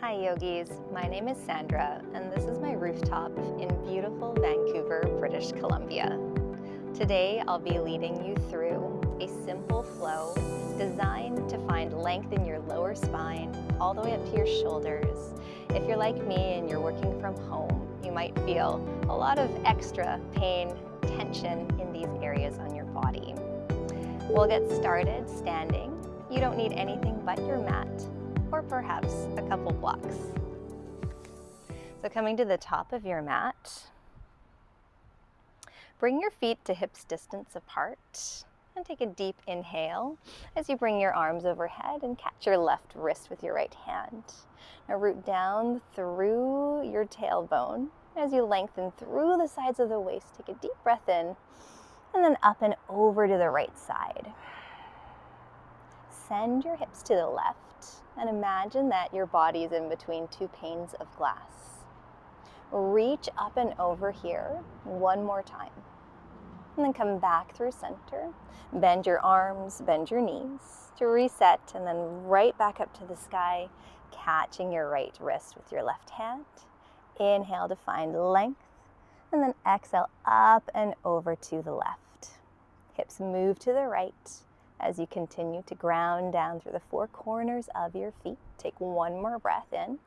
Hi yogis, my name is Sandra and this is my rooftop in beautiful Vancouver, British Columbia. Today I'll be leading you through a simple flow designed to find length in your lower spine all the way up to your shoulders. If you're like me and you're working from home, you might feel a lot of extra pain, tension in these areas on your body. We'll get started standing. You don't need anything but your mat, or perhaps a couple blocks. So coming to the top of your mat, bring your feet to hips distance apart and take a deep inhale as you bring your arms overhead and catch your left wrist with your right hand. Now root down through your tailbone as you lengthen through the sides of the waist. Take a deep breath in and then up and over to the right side. Send your hips to the left and imagine that your body is in between two panes of glass. Reach up and over here one more time. And then come back through center. Bend your arms, bend your knees to reset, and then right back up to the sky, catching your right wrist with your left hand. Inhale to find length, and then exhale up and over to the left. Hips move to the right as you continue to ground down through the four corners of your feet. Take one more breath in.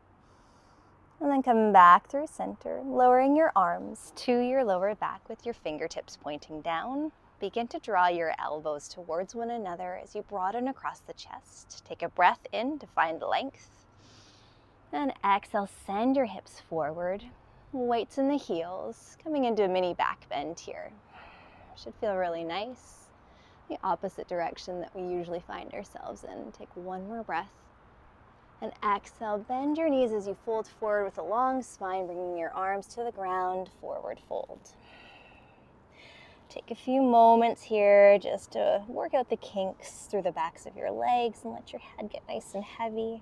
And then come back through center, lowering your arms to your lower back with your fingertips pointing down. Begin to draw your elbows towards one another as you broaden across the chest. Take a breath in to find length. And exhale, send your hips forward. Weights in the heels, coming into a mini back bend here. Should feel really nice. The opposite direction that we usually find ourselves in. Take one more breath. And exhale, bend your knees as you fold forward with a long spine, bringing your arms to the ground, forward fold. Take a few moments here just to work out the kinks through the backs of your legs and let your head get nice and heavy.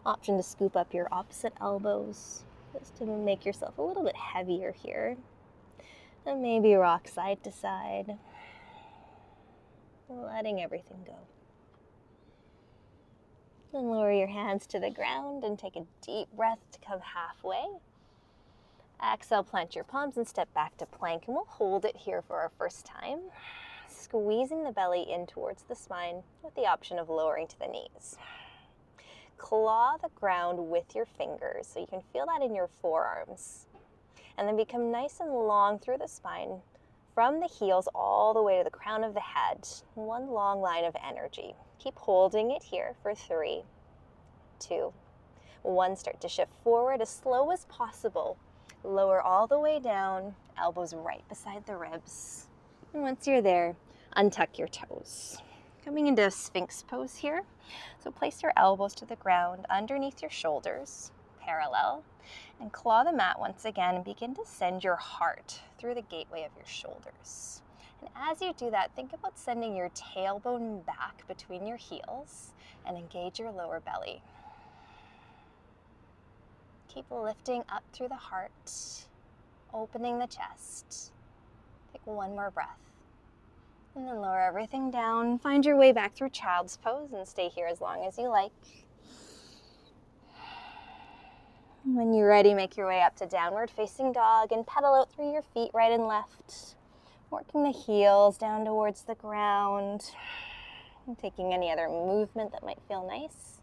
Option to scoop up your opposite elbows just to make yourself a little bit heavier here. And maybe rock side to side, letting everything go. Then lower your hands to the ground and take a deep breath to come halfway. Exhale, plant your palms and step back to plank, and we'll hold it here for our first time. Squeezing the belly in towards the spine with the option of lowering to the knees. Claw the ground with your fingers so you can feel that in your forearms. And then become nice and long through the spine from the heels all the way to the crown of the head. One long line of energy. Keep holding it here for 3, 2, 1. Start to shift forward as slow as possible. Lower all the way down, elbows right beside the ribs. And once you're there, untuck your toes. Coming into a Sphinx pose here. So place your elbows to the ground underneath your shoulders, parallel, and claw the mat once again and begin to send your heart through the gateway of your shoulders. And as you do that, think about sending your tailbone back between your heels and engage your lower belly. Keep lifting up through the heart, opening the chest. Take one more breath. And then lower everything down. Find your way back through child's pose and stay here as long as you like. When you're ready, make your way up to downward facing dog and pedal out through your feet right and left. Working the heels down towards the ground. And taking any other movement that might feel nice.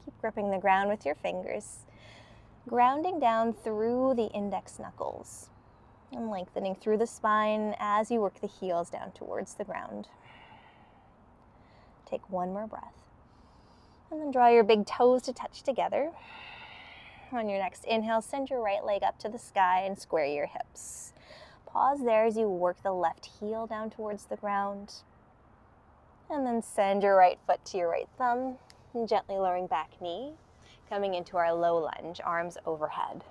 Keep gripping the ground with your fingers. Grounding down through the index knuckles. And lengthening through the spine as you work the heels down towards the ground. Take one more breath. And then draw your big toes to touch together. On your next inhale, send your right leg up to the sky and square your hips. Pause there as you work the left heel down towards the ground. And then send your right foot to your right thumb, and gently lowering back knee, coming into our low lunge, arms overhead.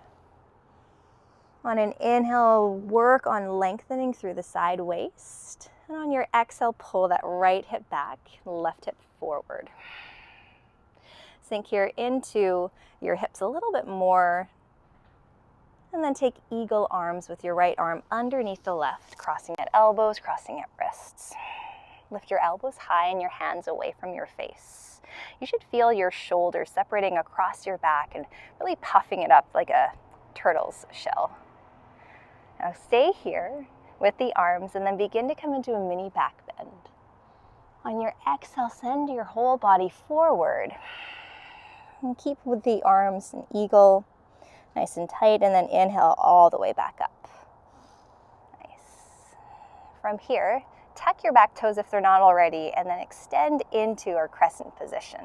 On an inhale, work on lengthening through the side waist. And on your exhale, pull that right hip back, left hip forward. Sink here into your hips a little bit more. And then take eagle arms with your right arm underneath the left, crossing at elbows, crossing at wrists. Lift your elbows high and your hands away from your face. You should feel your shoulders separating across your back and really puffing it up like a turtle's shell. Now stay here with the arms and then begin to come into a mini back bend. On your exhale, send your whole body forward. And keep with the arms an eagle, nice and tight, and then inhale all the way back up. Nice. From here, tuck your back toes if they're not already, and then extend into our crescent position.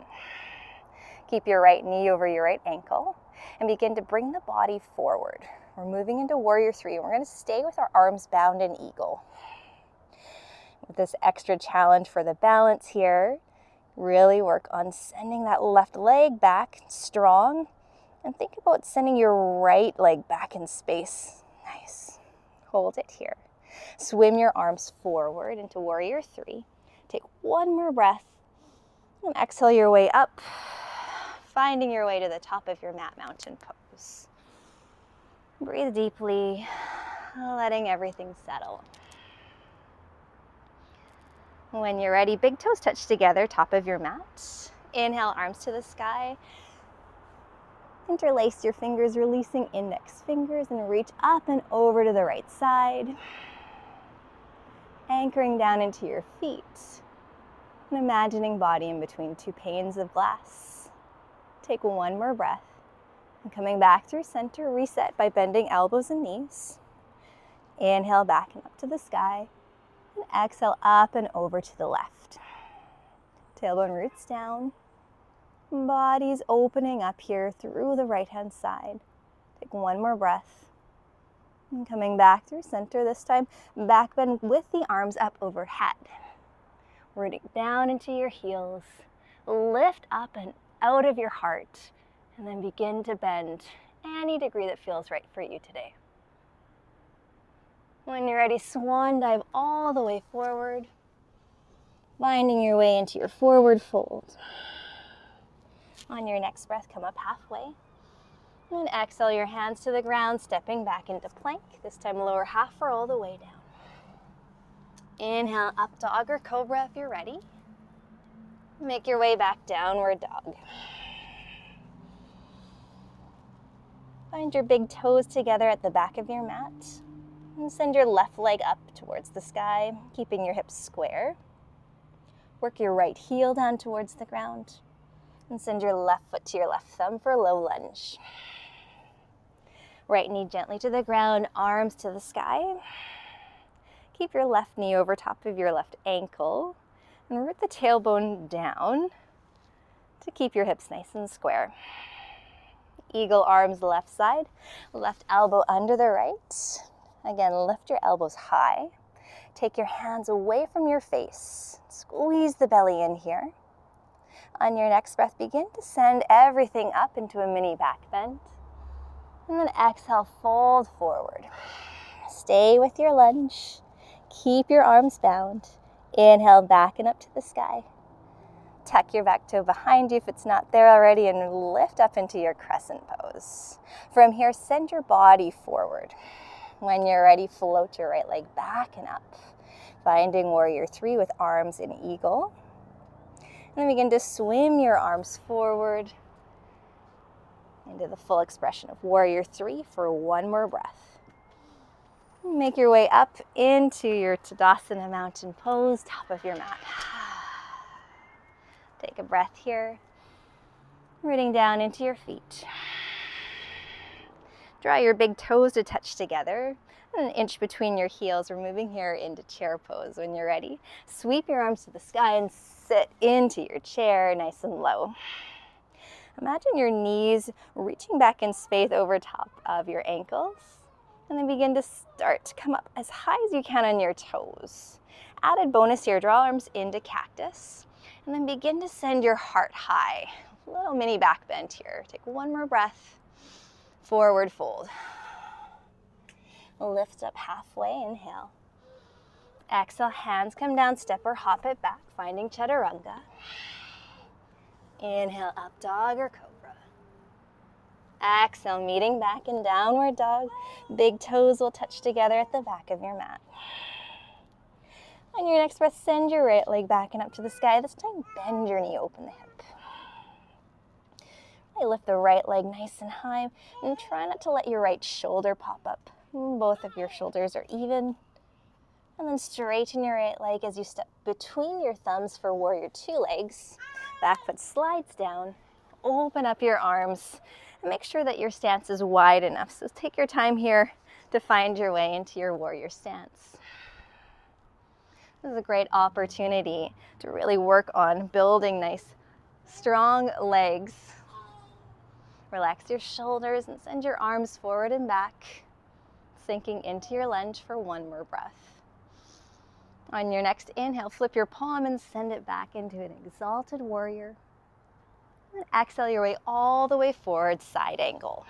Keep your right knee over your right ankle, and begin to bring the body forward. We're moving into warrior three. We're going to stay with our arms bound in eagle. With this extra challenge for the balance here, really work on sending that left leg back strong, and think about sending your right leg back in space. Nice. Hold it here. Swim your arms forward into warrior three. Take one more breath, and exhale your way up, finding your way to the top of your mat mountain pose. Breathe deeply, letting everything settle. When you're ready, big toes touch together, top of your mat. Inhale, arms to the sky. Interlace your fingers, releasing index fingers, and reach up and over to the right side. Anchoring down into your feet. And imagining body in between two panes of glass. Take one more breath. And coming back through center, reset by bending elbows and knees. Inhale back and up to the sky. And exhale up and over to the left. Tailbone roots down. Body's opening up here through the right hand side. Take one more breath. And coming back through center, this time back bend with the arms up overhead. Rooting down into your heels. Lift up and out of your heart. And then begin to bend any degree that feels right for you today. When you're ready, swan dive all the way forward, finding your way into your forward fold. On your next breath, come up halfway. And exhale your hands to the ground, stepping back into plank. This time lower half or all the way down. Inhale, up dog or cobra if you're ready. Make your way back, downward dog. Find your big toes together at the back of your mat. And send your left leg up towards the sky, keeping your hips square. Work your right heel down towards the ground. And send your left foot to your left thumb for a low lunge. Right knee gently to the ground, arms to the sky. Keep your left knee over top of your left ankle. And root the tailbone down to keep your hips nice and square. Eagle arms left side, left elbow under the right. Again, lift your elbows high. Take your hands away from your face. Squeeze the belly in here. On your next breath, begin to send everything up into a mini back bend. And then exhale, fold forward. Stay with your lunge. Keep your arms bound. Inhale back and up to the sky. Tuck your back toe behind you if it's not there already and lift up into your crescent pose. From here, send your body forward. When you're ready, float your right leg back and up. Finding warrior three with arms in eagle. And then begin to swim your arms forward into the full expression of warrior three for one more breath. Make your way up into your Tadasana mountain pose, top of your mat. Take a breath here, rooting down into your feet. Draw your big toes to touch together, and an inch between your heels. We're moving here into chair pose. When you're ready, sweep your arms to the sky and sit into your chair nice and low. Imagine your knees reaching back in space over top of your ankles, and then begin to start to come up as high as you can on your toes. Added bonus here, draw arms into cactus, and then begin to send your heart high. A little mini back bend here. Take one more breath. Forward fold. Lift up halfway, inhale. Exhale, hands come down, step or hop it back, finding chaturanga. Inhale, up dog or cobra. Exhale, meeting back in downward dog. Big toes will touch together at the back of your mat. On your next breath, send your right leg back and up to the sky. This time, bend your knee, open the hip. Lift the right leg nice and high, and try not to let your right shoulder pop up. Both of your shoulders are even. And then straighten your right leg as you step between your thumbs for warrior two legs. Back foot slides down. Open up your arms and make sure that your stance is wide enough. So take your time here to find your way into your warrior stance. This is a great opportunity to really work on building nice, strong legs. Relax your shoulders and send your arms forward and back, sinking into your lunge for one more breath. On your next inhale, flip your palm and send it back into an exalted warrior. And exhale your way all the way forward, side angle.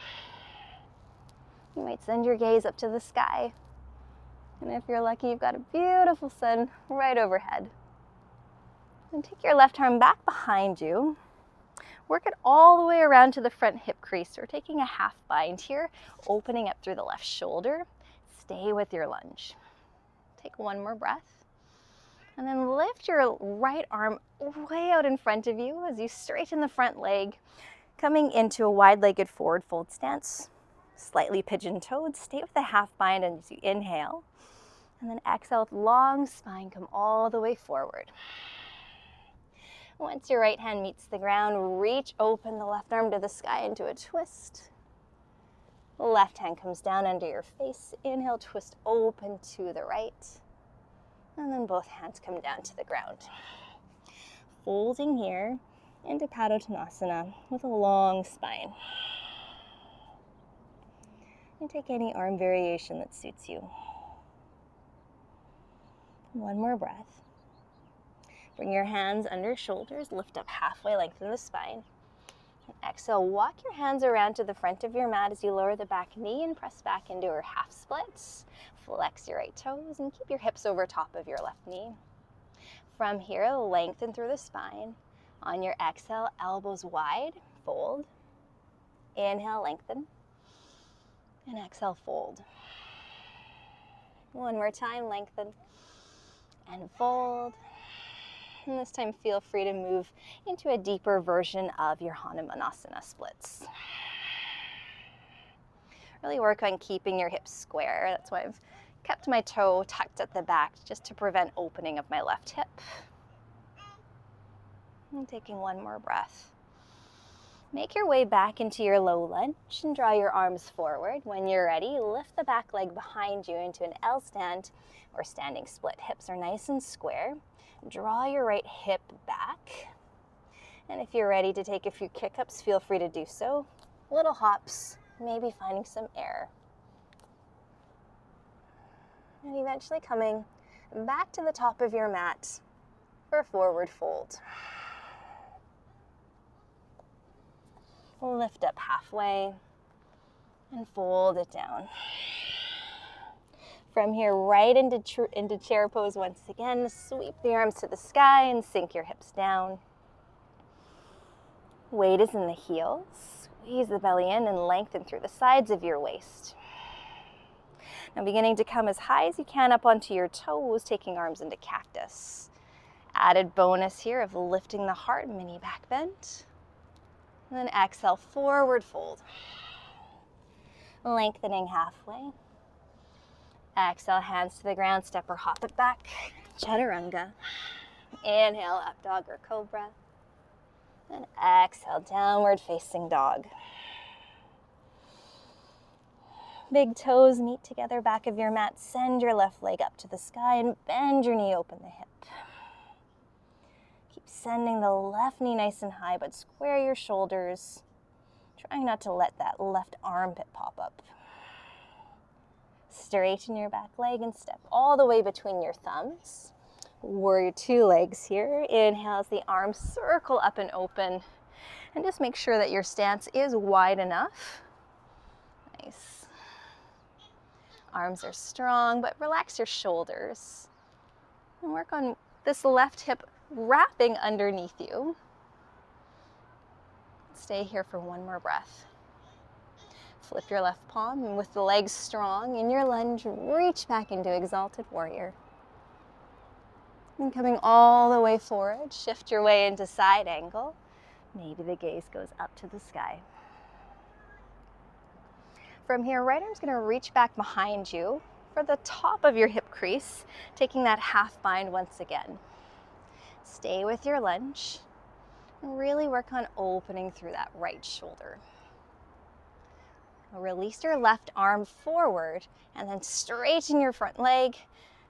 You might send your gaze up to the sky. And if you're lucky, you've got a beautiful sun right overhead. And take your left arm back behind you. Work it all the way around to the front hip crease. We're taking a half bind here, opening up through the left shoulder. Stay with your lunge. Take one more breath. And then lift your right arm way out in front of you as you straighten the front leg, coming into a wide-legged forward fold stance. Slightly pigeon-toed. Stay with the half bind as you inhale. And then exhale with long spine, come all the way forward. Once your right hand meets the ground, reach open the left arm to the sky into a twist. The left hand comes down under your face. Inhale, twist open to the right. And then both hands come down to the ground. Folding here into Padottanasana with a long spine. And take any arm variation that suits you. One more breath. Bring your hands under your shoulders, lift up halfway, lengthen the spine. And exhale, walk your hands around to the front of your mat as you lower the back knee and press back into our half splits. Flex your right toes and keep your hips over top of your left knee. From here, lengthen through the spine. On your exhale, elbows wide, fold. Inhale, lengthen. And exhale, fold. One more time, lengthen and fold. And this time, feel free to move into a deeper version of your Hanumanasana splits. Really work on keeping your hips square. That's why I've kept my toe tucked at the back just to prevent opening of my left hip. And taking one more breath. Make your way back into your low lunge and draw your arms forward. When you're ready, lift the back leg behind you into an L stand or standing split. Hips are nice and square. Draw your right hip back. And if you're ready to take a few kick-ups, feel free to do so. Little hops, maybe finding some air. And eventually coming back to the top of your mat for a forward fold. Lift up halfway and fold it down. From here, right into chair pose once again. Sweep the arms to the sky and sink your hips down. Weight is in the heels. Squeeze the belly in and lengthen through the sides of your waist. Now beginning to come as high as you can up onto your toes, taking arms into cactus. Added bonus here of lifting the heart, mini back bend. And then exhale, forward fold. Lengthening halfway. Exhale, hands to the ground, step or hop it back. Chaturanga. Inhale, up dog or cobra. And exhale, downward facing dog. Big toes meet together, back of your mat. Send your left leg up to the sky and bend your knee, open the hip. Keep sending the left knee nice and high, but square your shoulders. Trying not to let that left armpit pop up. Straighten your back leg and step all the way between your thumbs. Warrior two legs here. Inhale as the arms circle up and open. And just make sure that your stance is wide enough. Nice. Arms are strong, but relax your shoulders. And work on this left hip wrapping underneath you. Stay here for one more breath. Flip your left palm, and with the legs strong in your lunge, reach back into exalted warrior. And coming all the way forward, shift your way into side angle. Maybe the gaze goes up to the sky. From here, right arm's going to reach back behind you for the top of your hip crease, taking that half bind once again. Stay with your lunge and really work on opening through that right shoulder. Release your left arm forward and then straighten your front leg,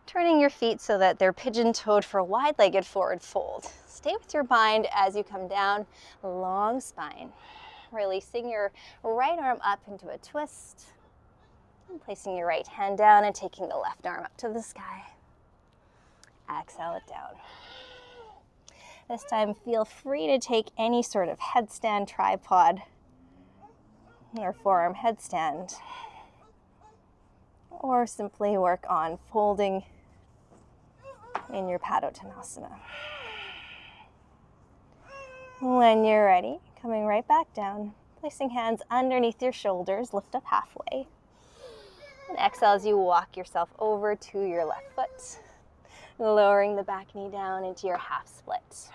turning your feet so that they're pigeon-toed for a wide-legged forward fold. Stay with your bind as you come down, long spine. Releasing your right arm up into a twist, and placing your right hand down and taking the left arm up to the sky. Exhale it down. This time, feel free to take any sort of headstand, tripod, or forearm headstand, or simply work on folding in your Padottanasana. When you're ready, coming right back down, placing hands underneath your shoulders, lift up halfway. And exhale as you walk yourself over to your left foot, lowering the back knee down into your half split.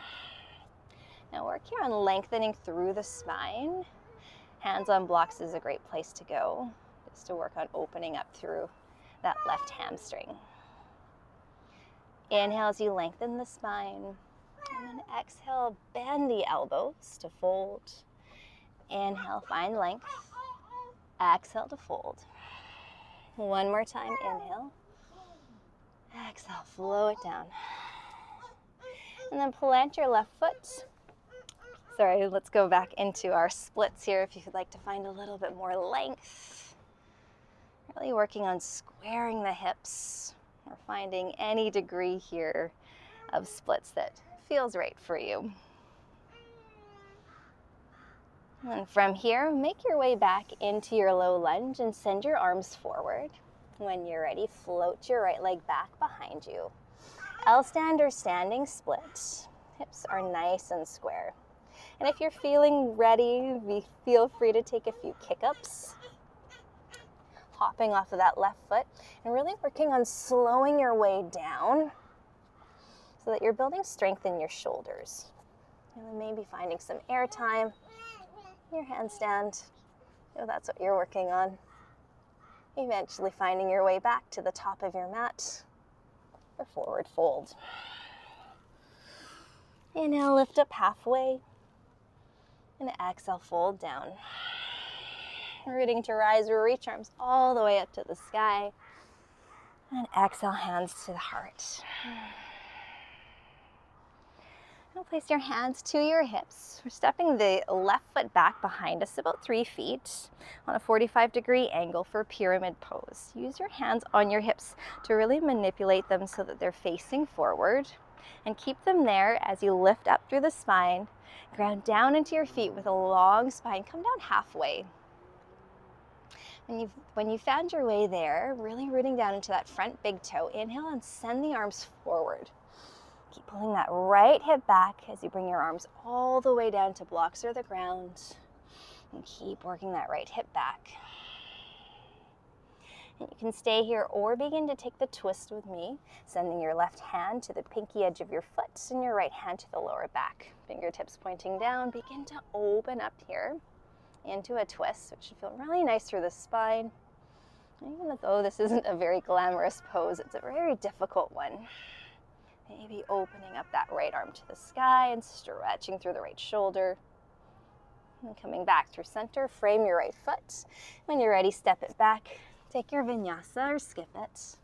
Now work here on lengthening through the spine. Hands on blocks is a great place to go, just to work on opening up through that left hamstring. Inhale as you lengthen the spine, and then exhale, bend the elbows to fold. Inhale, find length. Exhale to fold. One more time, inhale. Exhale, flow it down. And then plant your left foot. Sorry, let's go back into our splits here if you'd like to find a little bit more length. Really working on squaring the hips or finding any degree here of splits that feels right for you. And from here, make your way back into your low lunge and send your arms forward. When you're ready, float your right leg back behind you. L-stand or standing split. Hips are nice and square. And if you're feeling ready, feel free to take a few kick-ups. Hopping off of that left foot and really working on slowing your way down so that you're building strength in your shoulders. And then maybe finding some air time. Your handstand, if that's what you're working on. Eventually finding your way back to the top of your mat or forward fold. Inhale, lift up halfway, and exhale, fold down. Rooting to rise, reach arms all the way up to the sky, and exhale, hands to the heart. Now place your hands to your hips. We're stepping the left foot back behind us about 3 feet on a 45-degree angle for pyramid pose. Use your hands on your hips to really manipulate them so that they're facing forward, and keep them there as you lift up through the spine. Ground down into your feet with a long spine. Come down halfway. When you found your way there, really rooting down into that front big toe. Inhale and send the arms forward. Keep pulling that right hip back as you bring your arms all the way down to blocks or the ground. And keep working that right hip back. And you can stay here or begin to take the twist with me, sending your left hand to the pinky edge of your foot and your right hand to the lower back. Fingertips pointing down. Begin to open up here into a twist, which should feel really nice through the spine. Even though this isn't a very glamorous pose, it's a very difficult one. Maybe opening up that right arm to the sky and stretching through the right shoulder. And coming back through center, frame your right foot. When you're ready, step it back. Take your vinyasa or skip it.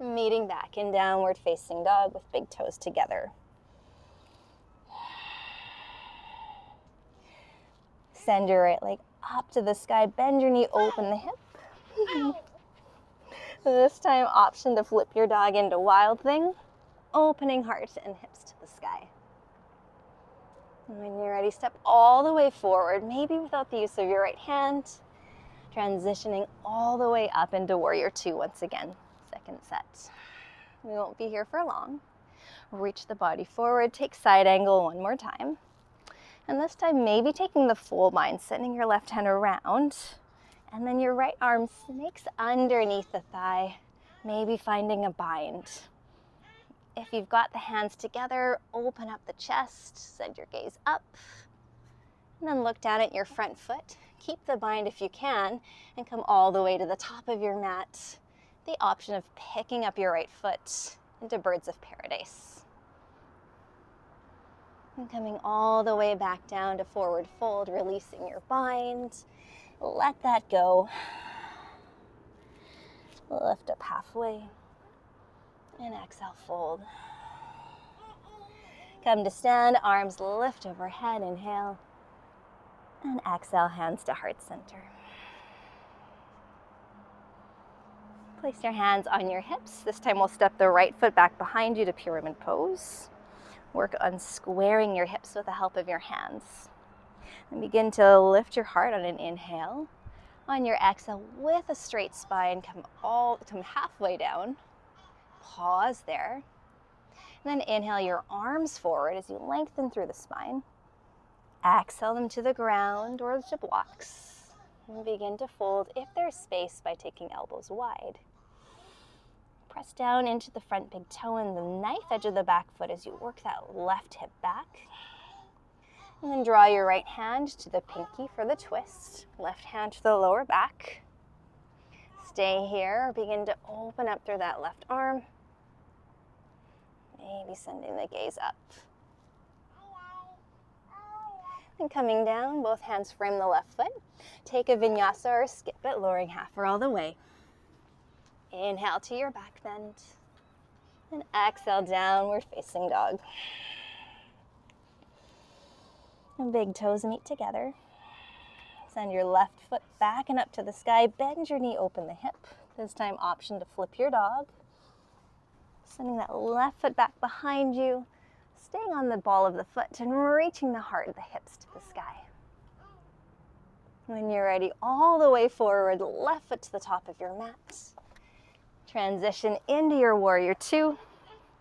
Meeting back in downward facing dog with big toes together. Send your right leg up to the sky, bend your knee, open the hip. This time, option to flip your dog into wild thing, opening heart and hips to the sky. And when you're ready, step all the way forward, maybe without the use of your right hand, transitioning all the way up into Warrior Two once again, second set. We won't be here for long. Reach the body forward, take side angle one more time. And this time, maybe taking the full bind, sending your left hand around, and then your right arm snakes underneath the thigh, maybe finding a bind. If you've got the hands together, open up the chest, send your gaze up, and then look down at your front foot. Keep the bind if you can, and come all the way to the top of your mat. The option of picking up your right foot into birds of paradise. And coming all the way back down to forward fold, releasing your bind. Let that go. Lift up halfway. And exhale, fold. Come to stand, arms lift overhead, inhale. And exhale, hands to heart center. Place your hands on your hips. This time we'll step the right foot back behind you to pyramid pose. Work on squaring your hips with the help of your hands. And begin to lift your heart on an inhale. On your exhale, with a straight spine, come halfway down. Pause there. And then inhale your arms forward as you lengthen through the spine. Exhale them to the ground or to blocks. And begin to fold if there's space by taking elbows wide. Press down into the front big toe and the knife edge of the back foot as you work that left hip back. And then draw your right hand to the pinky for the twist. Left hand to the lower back. Stay here. Begin to open up through that left arm. Maybe sending the gaze up. And coming down, both hands frame the left foot. Take a vinyasa or skip it, lowering half or all the way. Inhale to your back bend. And exhale, downward facing dog. And big toes meet together. Send your left foot back and up to the sky. Bend your knee, open the hip. This time, option to flip your dog. Sending that left foot back behind you. Staying on the ball of the foot and reaching the heart of the hips to the sky. When you're ready, all the way forward, left foot to the top of your mat. Transition into your warrior two.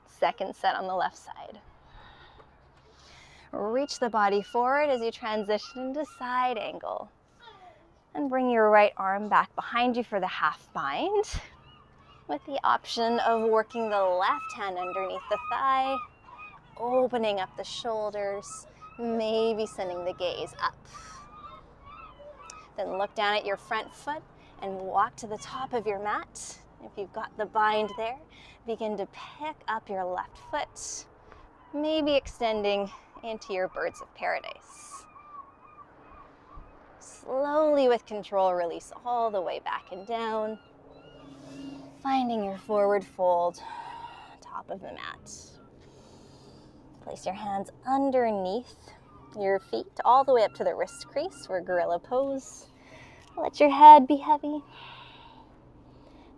Second set on the left side. Reach the body forward as you transition into side angle. And bring your right arm back behind you for the half bind. With the option of working the left hand underneath the thigh. Opening up the shoulders, maybe sending the gaze up. Then look down at your front foot and walk to the top of your mat. If you've got the bind there, begin to pick up your left foot, maybe extending into your birds of paradise. Slowly with control, release all the way back and down, finding your forward fold, top of the mat. Place your hands underneath your feet, all the way up to the wrist crease for gorilla pose. Let your head be heavy.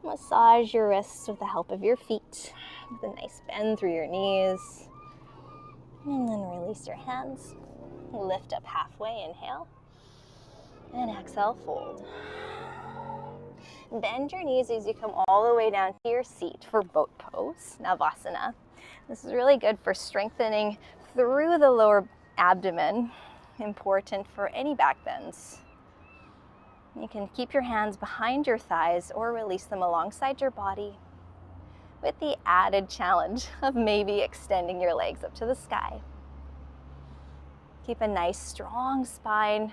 Massage your wrists with the help of your feet, with a nice bend through your knees. And then release your hands. Lift up halfway, inhale. And exhale, fold. Bend your knees as you come all the way down to your seat for boat pose, Navasana. This is really good for strengthening through the lower abdomen, important for any back bends. You can keep your hands behind your thighs or release them alongside your body with the added challenge of maybe extending your legs up to the sky. Keep a nice strong spine,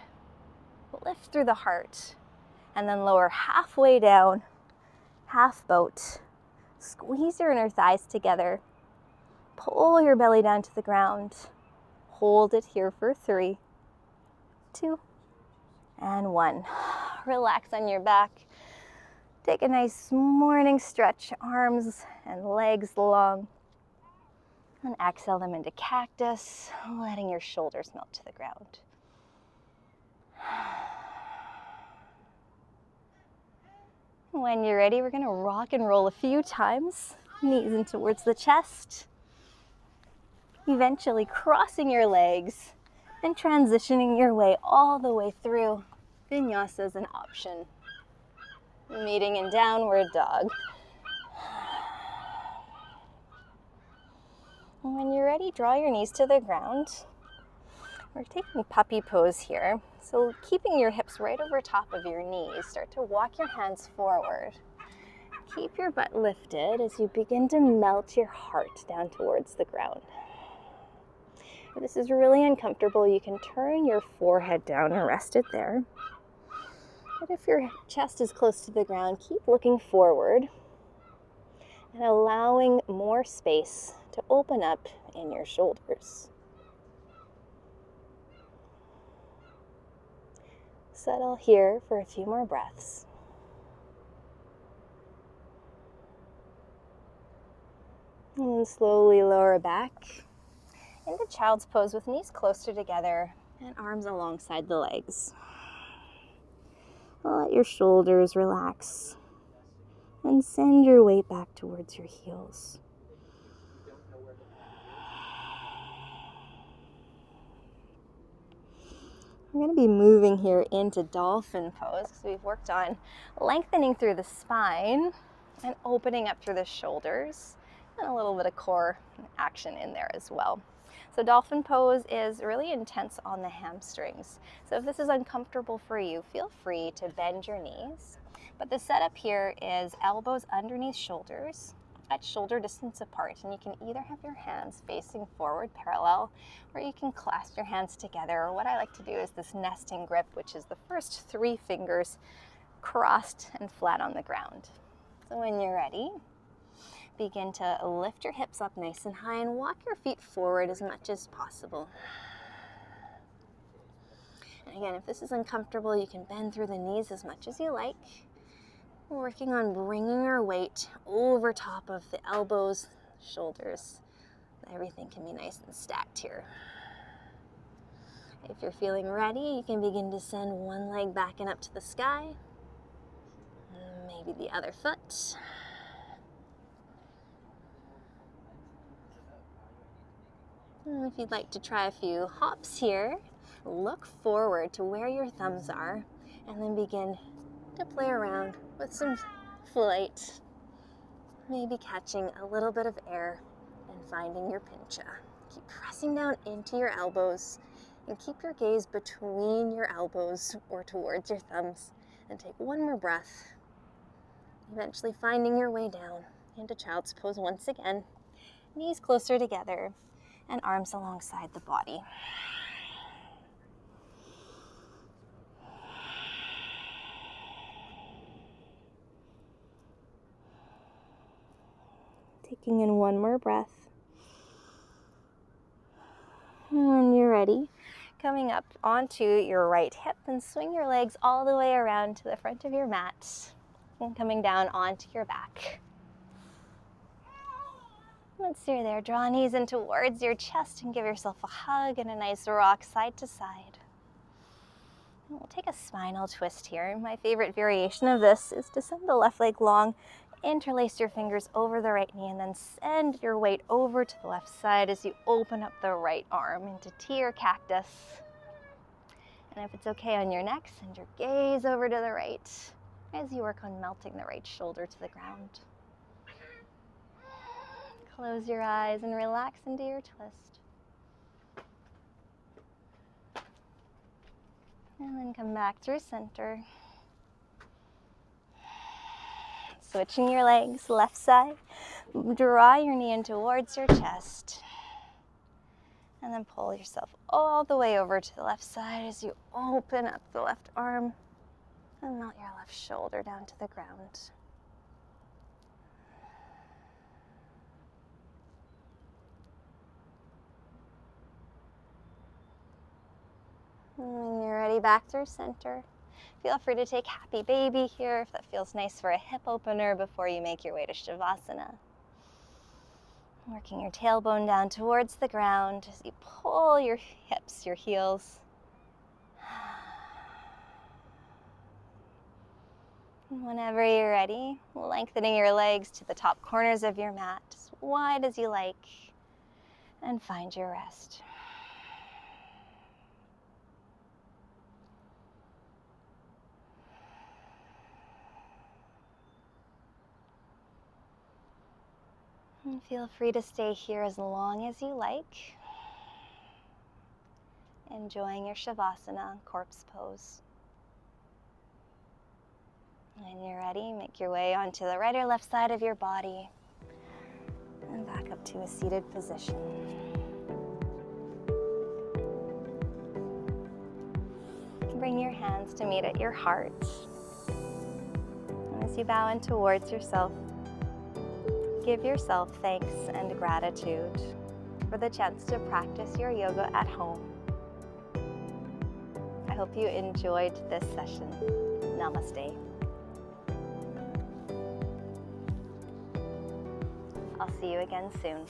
lift through the heart, and then lower halfway down, half boat. Squeeze your inner thighs together. Pull your belly down to the ground. Hold it here for 3, 2, and 1. Relax on your back. Take a nice morning stretch, arms and legs long. And exhale them into cactus, letting your shoulders melt to the ground. When you're ready, we're gonna rock and roll a few times. Knees in towards the chest. Eventually crossing your legs and transitioning your way all the way through. Vinyasa is an option. Meeting in downward dog. And when you're ready, draw your knees to the ground. We're taking puppy pose here. So keeping your hips right over top of your knees, start to walk your hands forward. Keep your butt lifted as you begin to melt your heart down towards the ground. If this is really uncomfortable, you can turn your forehead down and rest it there. But if your chest is close to the ground, keep looking forward and allowing more space to open up in your shoulders. Settle here for a few more breaths. And slowly lower back into child's pose with knees closer together and arms alongside the legs. Let your shoulders relax and send your weight back towards your heels. We're going to be moving here into dolphin pose because we've worked on lengthening through the spine and opening up through the shoulders and a little bit of core action in there as well. So dolphin pose is really intense on the hamstrings. So if this is uncomfortable for you, feel free to bend your knees. But the setup here is elbows underneath shoulders at shoulder distance apart, and you can either have your hands facing forward parallel, or you can clasp your hands together, or what I like to do is this nesting grip, which is the first 3 fingers crossed and flat on the ground. So when you're ready, begin to lift your hips up nice and high and walk your feet forward as much as possible. And again, if this is uncomfortable, you can bend through the knees as much as you like. We're working on bringing our weight over top of the elbows, shoulders. Everything can be nice and stacked here. If you're feeling ready, you can begin to send one leg back and up to the sky. Maybe the other foot. And if you'd like to try a few hops here, look forward to where your thumbs are and then begin to play around with some flight, maybe catching a little bit of air and finding your pincha. Keep pressing down into your elbows and keep your gaze between your elbows or towards your thumbs, and take one more breath, eventually finding your way down into child's pose once again, knees closer together and arms alongside the body. Taking in one more breath. And when you're ready, coming up onto your right hip and swing your legs all the way around to the front of your mat and coming down onto your back. Once you're there, draw knees in towards your chest and give yourself a hug and a nice rock side to side. And we'll take a spinal twist here. My favorite variation of this is to send the left leg long, interlace your fingers over the right knee, and then send your weight over to the left side as you open up the right arm into T or cactus. And if it's okay on your neck, send your gaze over to the right as you work on melting the right shoulder to the ground. Close your eyes and relax into your twist. And then come back through center. Switching your legs, left side. Draw your knee in towards your chest. And then pull yourself all the way over to the left side as you open up the left arm and melt your left shoulder down to the ground. And when you're ready, back through center. Feel free to take happy baby here if that feels nice for a hip opener before you make your way to shavasana. Working your tailbone down towards the ground as you pull your hips, your heels. And whenever you're ready, lengthening your legs to the top corners of your mat, as wide as you like, and find your rest. And feel free to stay here as long as you like, enjoying your shavasana, corpse pose. When you're ready, make your way onto the right or left side of your body and back up to a seated position. Bring your hands to meet at your heart. And as you bow in towards yourself, give yourself thanks and gratitude for the chance to practice your yoga at home. I hope you enjoyed this session. Namaste. I'll see you again soon.